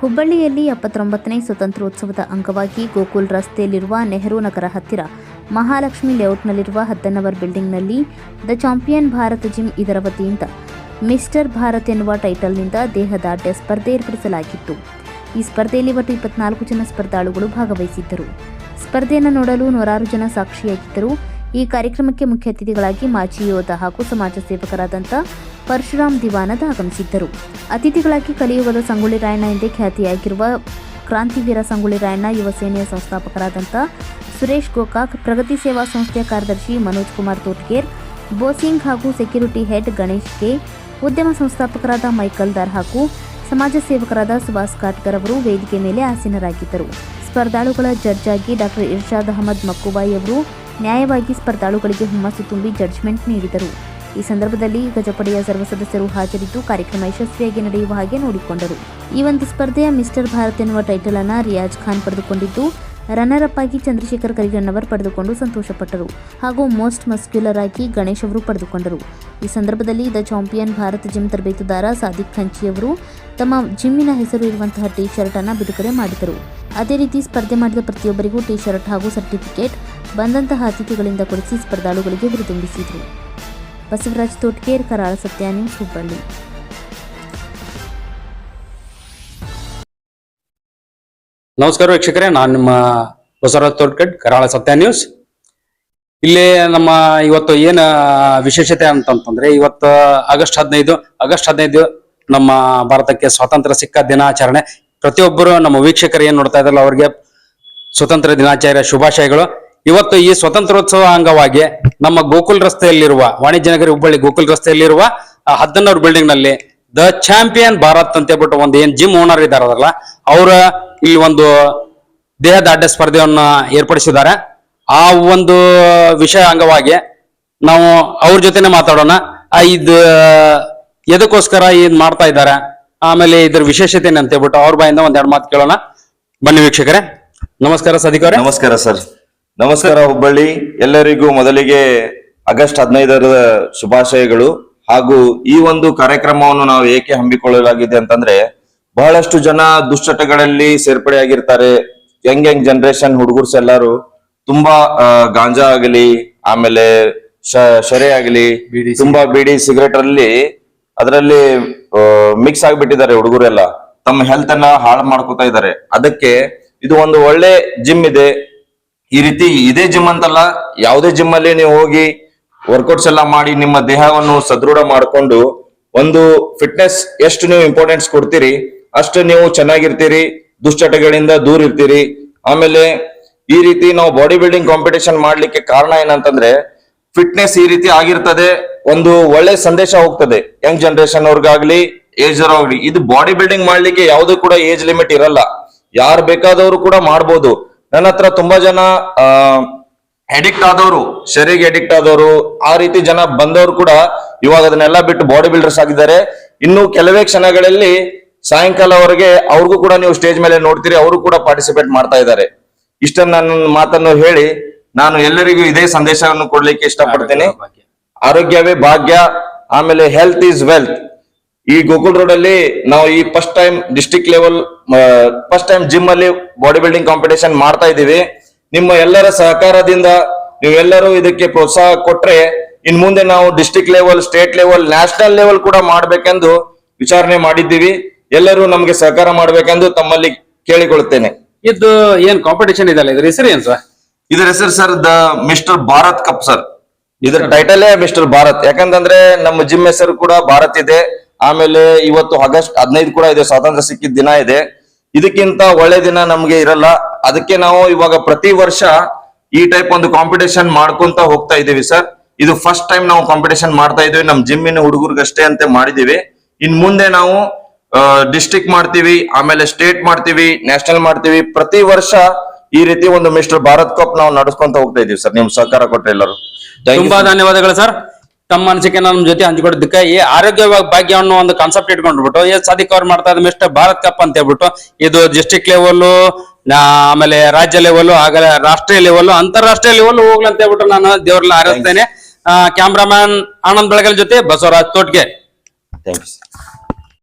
ಹುಬ್ಬಳ್ಳಿಯಲ್ಲಿ 79ನೇ ಸ್ವತಂತ್ರೋತ್ಸವದ ಅಂಗವಾಗಿ ಗೋಕುಲ್ ರಸ್ತೆಯಲ್ಲಿರುವ ನೆಹರು ನಗರ ಹತ್ತಿರ ಮಹಾಲಕ್ಷ್ಮಿ ಲೇಔಟ್ನಲ್ಲಿರುವ ಹದ್ದನ್ನವರ್ ಬಿಲ್ಡಿಂಗ್ನಲ್ಲಿ ದ ಚಾಂಪಿಯನ್ ಭಾರತ್ ಜಿಮ್ ಇದರ ವತಿಯಿಂದ ಮಿಸ್ಟರ್ ಭಾರತ್ ಎನ್ನುವ ಟೈಟಲ್ನಿಂದ ದೇಹದಾಢ್ಯ ಸ್ಪರ್ಧೆ ಏರ್ಪಡಿಸಲಾಗಿತ್ತು. ಈ ಸ್ಪರ್ಧೆಯಲ್ಲಿ ಒಟ್ಟು 24 ಜನ ಸ್ಪರ್ಧಾಳುಗಳು ಭಾಗವಹಿಸಿದ್ದರು. ಸ್ಪರ್ಧೆಯನ್ನು ನೋಡಲು ನೂರಾರು ಜನ ಸಾಕ್ಷಿಯಾಗಿದ್ದರು. ಈ ಕಾರ್ಯಕ್ರಮಕ್ಕೆ ಮುಖ್ಯ ಅತಿಥಿಗಳಾಗಿ ಮಾಜಿ ಯೋಧ ಹಾಗೂ ಸಮಾಜ ಸೇವಕರಾದಂಥ ಪರಶುರಾಮ್ ದಿವಾನದ ಆಗಮಿಸಿದ್ದರು. ಅತಿಥಿಗಳಾಗಿ ಕಲಿಯುಗದ ಸಂಗೊಳ್ಳಿ ರಾಯಣ್ಣ ಎಂದೇ ಖ್ಯಾತಿಯಾಗಿರುವ ಕ್ರಾಂತಿವೀರ ಸಂಗೊಳ್ಳಿ ರಾಯಣ್ಣ ಯುವ ಸೇನೆಯ ಸಂಸ್ಥಾಪಕರಾದಂಥ ಸುರೇಶ್ ಗೋಕಾಕ್, ಪ್ರಗತಿ ಸೇವಾ ಸಂಸ್ಥೆಯ ಕಾರ್ಯದರ್ಶಿ ಮನೋಜ್ ಕುಮಾರ್ ತೋಟ್ಗೇರ್, ಬೋಸಿಂಗ್ ಹಾಗೂ ಸೆಕ್ಯೂರಿಟಿ ಹೆಡ್ ಗಣೇಶ್ ಕೆ, ಉದ್ಯಮ ಸಂಸ್ಥಾಪಕರಾದ ಮೈಕಲ್ ದಾರ್ ಹಾಗೂ ಸಮಾಜ ಸೇವಕರಾದ ಸುಭಾಷ್ ಕಾಟ್ಕರ್ ಅವರು ವೇದಿಕೆ ಮೇಲೆ ಆಸೀನರಾಗಿದ್ದರು. ಸ್ಪರ್ಧಾಳುಗಳ ಜಡ್ಜ್ ಆಗಿ ಡಾಕ್ಟರ್ ಇರ್ಷಾದ್ ಅಹಮದ್ ಮಕ್ಕುಬಾಯಿ ಅವರು ನ್ಯಾಯವಾಗಿ ಸ್ಪರ್ಧಾಳುಗಳಿಗೆ ಹುಮ್ಮಸ್ಸು ತುಂಬಿ ಜಡ್ಜ್ಮೆಂಟ್ ನೀಡಿದರು. ಈ ಸಂದರ್ಭದಲ್ಲಿ ಗಜಪಡೆಯ ಸರ್ವ ಸದಸ್ಯರು ಹಾಜರಿದ್ದು ಕಾರ್ಯಕ್ರಮ ಯಶಸ್ವಿಯಾಗಿ ನಡೆಯುವ ಹಾಗೆ ನೋಡಿಕೊಂಡರು. ಈ ಒಂದು ಸ್ಪರ್ಧೆಯ ಮಿಸ್ಟರ್ ಭಾರತ್ ಎನ್ನುವ ಟೈಟಲ್ ಅನ್ನು ರಿಯಾಜ್ ಖಾನ್ ಪಡೆದುಕೊಂಡಿದ್ದು, ರನ್ನರ್ ಅಪ್ ಆಗಿ ಚಂದ್ರಶೇಖರ್ ಕರಿಗಣ್ಣವರ್ ಪಡೆದುಕೊಂಡು ಸಂತೋಷಪಟ್ಟರು ಹಾಗೂ ಮೋಸ್ಟ್ ಮಸ್ಕ್ಯುಲರ್ ಆಗಿ ಗಣೇಶ್ ಅವರು ಪಡೆದುಕೊಂಡರು. ಈ ಸಂದರ್ಭದಲ್ಲಿ ದ ಚಾಂಪಿಯನ್ ಭಾರತ್ ಜಿಮ್ ತರಬೇತುದಾರ ಸಾದಿಕ್ ಖಂಚಿ ಅವರು ತಮ್ಮ ಜಿಮ್ಮಿನ ಹೆಸರು ಇರುವಂತಹ ಟೀ ಶರ್ಟ್ ಅನ್ನು ಬಿಡುಗಡೆ ಮಾಡಿದರು. ಅದೇ ರೀತಿ ಸ್ಪರ್ಧೆ ಮಾಡಿದ ಪ್ರತಿಯೊಬ್ಬರಿಗೂ ಟೀ ಶರ್ಟ್ ಹಾಗೂ ಸರ್ಟಿಫಿಕೇಟ್ ಬಂದಂತಹ ಅತಿಥಿಗಳಿಂದ ಕೊಡಿಸಿ ಸ್ಪರ್ಧಾಳುಗಳಿಗೆ ಹುರಿದುಂಬಿಸಿದರು. ಬಸವರಾಜ್ ತೋಟ್ಕೇರ್, ಕರಾಳ ಸತ್ಯ ನ್ಯೂಸ್, ಹುಬ್ಬಳ್ಳಿ. ನಮಸ್ಕಾರ ವೀಕ್ಷಕರೇ, ನಾನು ನಿಮ್ಮ ಬಸವರಾಜ್ ತೋಟ್ಕೇರ್, ಕರಾಳ ಸತ್ಯ ನ್ಯೂಸ್. ಇಲ್ಲಿ ನಮ್ಮ ಇವತ್ತು ಏನ ವಿಶೇಷತೆ ಅಂತಂತಂದ್ರೆ, ಇವತ್ತು ಆಗಸ್ಟ್ 15 ನಮ್ಮ ಭಾರತಕ್ಕೆ ಸ್ವಾತಂತ್ರ್ಯ ಸಿಕ್ಕ ದಿನಾಚರಣೆ. ಪ್ರತಿಯೊಬ್ಬರು ನಮ್ಮ ವೀಕ್ಷಕರು ಏನ್ ನೋಡ್ತಾ ಇದ್ರಲ್ಲ ಅವ್ರಿಗೆ ಸ್ವತಂತ್ರ ದಿನಾಚರಣೆ ಶುಭಾಶಯಗಳು. ಇವತ್ತು ಈ ಸ್ವತಂತ್ರೋತ್ಸವ ಅಂಗವಾಗಿ ನಮ್ಮ ಗೋಕುಲ್ ರಸ್ತೆಯಲ್ಲಿರುವ ವಾಣಿಜ್ಯ ನಗರಿ ಹುಬ್ಬಳ್ಳಿ ಗೋಕುಲ್ ರಸ್ತೆಯಲ್ಲಿರುವ ಹದ್ದನ್ನವರ್ ಬಿಲ್ಡಿಂಗ್ ನಲ್ಲಿ ದ ಚಾಂಪಿಯನ್ ಭಾರತ್ ಅಂತ ಹೇಳ್ಬಿಟ್ಟು ಒಂದು ಏನ್ ಜಿಮ್ ಓನರ್ ಇದ್ದಾರಲ್ಲ ಅವರ ಇಲ್ಲಿ ಒಂದು ದೇಹದಾಢ್ಯ ಸ್ಪರ್ಧೆಯನ್ನ ಏರ್ಪಡಿಸಿದ್ದಾರೆ. ಆ ಒಂದು ವಿಷಯ ಅಂಗವಾಗಿ ನಾವು ಅವ್ರ ಜೊತೆನೆ ಮಾತಾಡೋಣ. ಇದು ಎದಕ್ಕೋಸ್ಕರ ಏನ್ ಮಾಡ್ತಾ ಇದ್ದಾರೆ, ಆಮೇಲೆ ಇದ್ರ ವಿಶೇಷತೆ ಅಂತ ಹೇಳ್ಬಿಟ್ಟು ಅವ್ರ ಬಾಯಿಂದ ಒಂದೆರಡು ಮಾತು ಕೇಳೋಣ. ಬನ್ನಿ ವೀಕ್ಷಕರೇ. ನಮಸ್ಕಾರ ಸದಿಕ್ ಅವರೇ. ನಮಸ್ಕಾರ ಸರ್. ನಮಸ್ಕಾರ ಹುಬ್ಬಳ್ಳಿ. ಎಲ್ಲರಿಗೂ ಮೊದಲಿಗೆ ಆಗಸ್ಟ್ 15 ಶುಭಾಶಯಗಳು. ಹಾಗೂ ಈ ಒಂದು ಕಾರ್ಯಕ್ರಮವನ್ನು ನಾವು ಏಕೆ ಹಮ್ಮಿಕೊಳ್ಳಲಾಗಿದೆ ಅಂತಂದ್ರೆ, ಬಹಳಷ್ಟು ಜನ ದುಶ್ಚಟಗಳಲ್ಲಿ ಸೇರ್ಪಡೆಯಾಗಿರ್ತಾರೆ. ಯಂಗ್ ಜನರೇಷನ್ ಹುಡುಗರ್ಸ್ ಎಲ್ಲಾರು ತುಂಬಾ ಗಾಂಜಾ ಆಗಲಿ, ಆಮೇಲೆ ಶರೆ ಆಗಲಿ, ತುಂಬಾ ಬೀಡಿ ಸಿಗರೇಟ್ ಅದರಲ್ಲಿ ಮಿಕ್ಸ್ ಆಗಿಬಿಟ್ಟಿದ್ದಾರೆ. ಹುಡುಗರೆಲ್ಲ ತಮ್ಮ ಹೆಲ್ತ್ ಅನ್ನ ಹಾಳು ಮಾಡ್ಕೋತಾ ಇದ್ದಾರೆ. ಅದಕ್ಕೆ ಇದು ಒಂದು ಒಳ್ಳೆ ಜಿಮ್ ಇದೆ. ಈ ರೀತಿ ಇದೇ ಜಿಮ್ ಅಂತಲ್ಲ, ಯಾವುದೇ ಜಿಮ್ ಅಲ್ಲಿ ನೀವು ಹೋಗಿ ವರ್ಕೌಟ್ಸ್ ಎಲ್ಲ ಮಾಡಿ ನಿಮ್ಮ ದೇಹವನ್ನು ಸದೃಢ ಮಾಡಿಕೊಂಡು ಒಂದು ಫಿಟ್ನೆಸ್ ಎಷ್ಟು ನೀವು ಇಂಪಾರ್ಟೆನ್ಸ್ ಕೊಡ್ತೀರಿ ಅಷ್ಟು ನೀವು ಚೆನ್ನಾಗಿರ್ತೀರಿ, ದುಶ್ಚಟಗಳಿಂದ ದೂರ ಇರ್ತೀರಿ. ಆಮೇಲೆ ಈ ರೀತಿ ನಾವು ಬಾಡಿ ಬಿಲ್ಡಿಂಗ್ ಕಾಂಪಿಟೇಷನ್ ಮಾಡ್ಲಿಕ್ಕೆ ಕಾರಣ ಏನಂತಂದ್ರೆ, ಫಿಟ್ನೆಸ್ ಈ ರೀತಿ ಆಗಿರ್ತದೆ, ಒಂದು ಒಳ್ಳೆ ಸಂದೇಶ ಹೋಗ್ತದೆ ಯಂಗ್ ಜನರೇಷನ್ ಅವ್ರಿಗಾಗ್ಲಿ, ಏಜ್ ಅವ್ರಾಗ್ಲಿ. ಇದು ಬಾಡಿ ಬಿಲ್ಡಿಂಗ್ ಮಾಡ್ಲಿಕ್ಕೆ ಯಾವ್ದು ಕೂಡ ಏಜ್ ಲಿಮಿಟ್ ಇರಲ್ಲ, ಯಾರು ಬೇಕಾದವರು ಕೂಡ ಮಾಡ್ಬೋದು. ನನ್ನ ಹತ್ರ ತುಂಬಾ ಜನ ಅಡಿಕ್ಟ್ ಆದವರು, ಶರೀರಿಗೆ ಅಡಿಕ್ಟ್ ಆದವರು, ಆ ರೀತಿ ಜನ ಬಂದವರು ಕೂಡ ಇವಾಗ ಅದನ್ನೆಲ್ಲ ಬಿಟ್ಟು ಬಾಡಿ ಬಿಲ್ಡರ್ಸ್ ಆಗಿದ್ದಾರೆ. ಇನ್ನು ಕೆಲವೇ ಕ್ಷಣಗಳಲ್ಲಿ ಸಾಯಂಕಾಲವರೆಗೆ ಅವ್ರಿಗೂ ಕೂಡ ನೀವು ಸ್ಟೇಜ್ ಮೇಲೆ ನೋಡ್ತೀರಿ, ಅವರು ಕೂಡ ಪಾರ್ಟಿಸಿಪೇಟ್ ಮಾಡ್ತಾ ಇದ್ದಾರೆ. ಇಷ್ಟನ್ನ ನನ್ನ ಮಾತನ್ನು ಹೇಳಿ ನಾನು ಎಲ್ಲರಿಗೂ ಇದೇ ಸಂದೇಶವನ್ನು ಕೊಡ್ಲಿಕ್ಕೆ ಇಷ್ಟಪಡ್ತೇನೆ. ಆರೋಗ್ಯವೇ ಭಾಗ್ಯ, ಆಮೇಲೆ ಹೆಲ್ತ್ ಈಸ್ ವೆಲ್ತ್. ಈ ಗೋಕುಲ್ ರೋಡ್ ಅಲ್ಲಿ ನಾವು ಈ first time district level first time gym ಅಲ್ಲಿ ಬಾಡಿ ಬಿಲ್ಡಿಂಗ್ ಕಾಂಪಿಟೇಷನ್ ಮಾಡ್ತಾ ಇದ್ದೀವಿ. ನಿಮ್ಮ ಎಲ್ಲರ ಸಹಕಾರದಿಂದ ನೀವೆಲ್ಲರೂ ಇದಕ್ಕೆ ಪ್ರೋತ್ಸಾಹ ಕೊಟ್ರೆ ಇನ್ ಮುಂದೆ ನಾವು district level, state level, national level ಕೂಡ ಮಾಡ್ಬೇಕೆಂದು ವಿಚಾರಣೆ ಮಾಡಿದ್ದೀವಿ. ಎಲ್ಲರೂ ನಮ್ಗೆ ಸಹಕಾರ ಮಾಡ್ಬೇಕೆಂದು ತಮ್ಮಲ್ಲಿ ಕೇಳಿಕೊಳ್ಳುತ್ತೇನೆ. ಇದು ಏನ್ ಕಾಂಪಿಟೇಷನ್ ಇದಲ್ಲ, ಇದ್ರ ಹೆಸರು ಏನ್ ಸರ್? ಇದರ ಹೆಸರು sir the mister Bharat cup sir. ಇದರ ಟೈಟಲೇ ಮಿಸ್ಟರ್ ಭಾರತ್. ಯಾಕಂತಂದ್ರೆ ನಮ್ಮ ಜಿಮ್ ಹೆಸರು ಕೂಡ ಭಾರತ್ ಇದೆ. ಆಮೇಲೆ ಇವತ್ತು ಆಗಸ್ಟ್ 15 ಕೂಡ ಇದೆ, ಸ್ವಾತಂತ್ರ್ಯ ಸಿಕ್ಕಿದ ದಿನ ಇದೆ. ಇದಕ್ಕಿಂತ ಒಳ್ಳೆ ದಿನ ನಮ್ಗೆ ಇರಲ್ಲ. ಅದಕ್ಕೆ ನಾವು ಇವಾಗ ಪ್ರತಿ ವರ್ಷ ಈ ಟೈಪ್ ಒಂದು ಕಾಂಪಿಟೇಷನ್ ಮಾಡ್ಕೊಂತ ಹೋಗ್ತಾ ಇದೀವಿ ಸರ್. ಇದು ಫಸ್ಟ್ ಟೈಮ್ ನಾವು ಕಾಂಪಿಟೇಷನ್ ಮಾಡ್ತಾ ಇದೀವಿ, ನಮ್ ಜಿಮ್ಮಿನ ಹುಡುಗರಿಗಷ್ಟೇ ಅಂತ ಮಾಡಿದೀವಿ. ಇನ್ ಮುಂದೆ ನಾವು ಡಿಸ್ಟ್ರಿಕ್ಟ್ ಮಾಡ್ತೀವಿ, ಆಮೇಲೆ ಸ್ಟೇಟ್ ಮಾಡ್ತೀವಿ, ನ್ಯಾಷನಲ್ ಮಾಡ್ತೀವಿ. ಪ್ರತಿ ವರ್ಷ ಈ ರೀತಿ ಒಂದು ಮಿಸ್ಟರ್ ಭಾರತ್ ಕಪ್ ನಾವು ನಡೆಸ್ಕೊಂತ ಹೋಗ್ತಾ ಇದೀವಿ ಸರ್. ನಿಮ್ ಸಹಕಾರ ಕೊಟ್ರೆ ಎಲ್ಲರೂ ತುಂಬಾ ಧನ್ಯವಾದಗಳು ಸರ್. ತಮ್ಮ ಅನಿಸಿಕೆ ನಮ್ಮ ಜೊತೆ ಹಂಚಿಕೊಡೋದಕ್ಕೆ. ಈ ಆರೋಗ್ಯ ಭಾಗ್ಯ ಅನ್ನೋ ಒಂದು ಕಾನ್ಸೆಪ್ಟ್ ಇಟ್ಕೊಂಡ್ಬಿಟ್ಟು ಸಾದಿಕ್ ಅವ್ರು ಮಾಡ್ತಾ ಇದ್ದ ಮಿಸ್ಟರ್ ಭಾರತ್ ಕಪ್ ಅಂತ ಹೇಳ್ಬಿಟ್ಟು ಇದು ಡಿಸ್ಟ್ರಿಕ್ಟ್ ಲೆವೆಲ್, ಆಮೇಲೆ ರಾಜ್ಯ ಲೆವೆಲ್, ಆಗಲೇ ರಾಷ್ಟ್ರೀಯ ಲೆವೆಲ್, ಅಂತಾರಾಷ್ಟ್ರೀಯ ಲೆವೆಲ್ ಹೋಗ್ಲಿ ಅಂತ ಹೇಳ್ಬಿಟ್ಟು ನಾನು ದೇವ್ರನ್ನ ಹಾರೈಸ್ತೇನೆ. ಕ್ಯಾಮ್ರಾಮನ್ ಆನಂದ್ ಬೆಳಗಲ್ ಜೊತೆ ಬಸವರಾಜ್ ತೋಟ್ಗೆ. Thank you.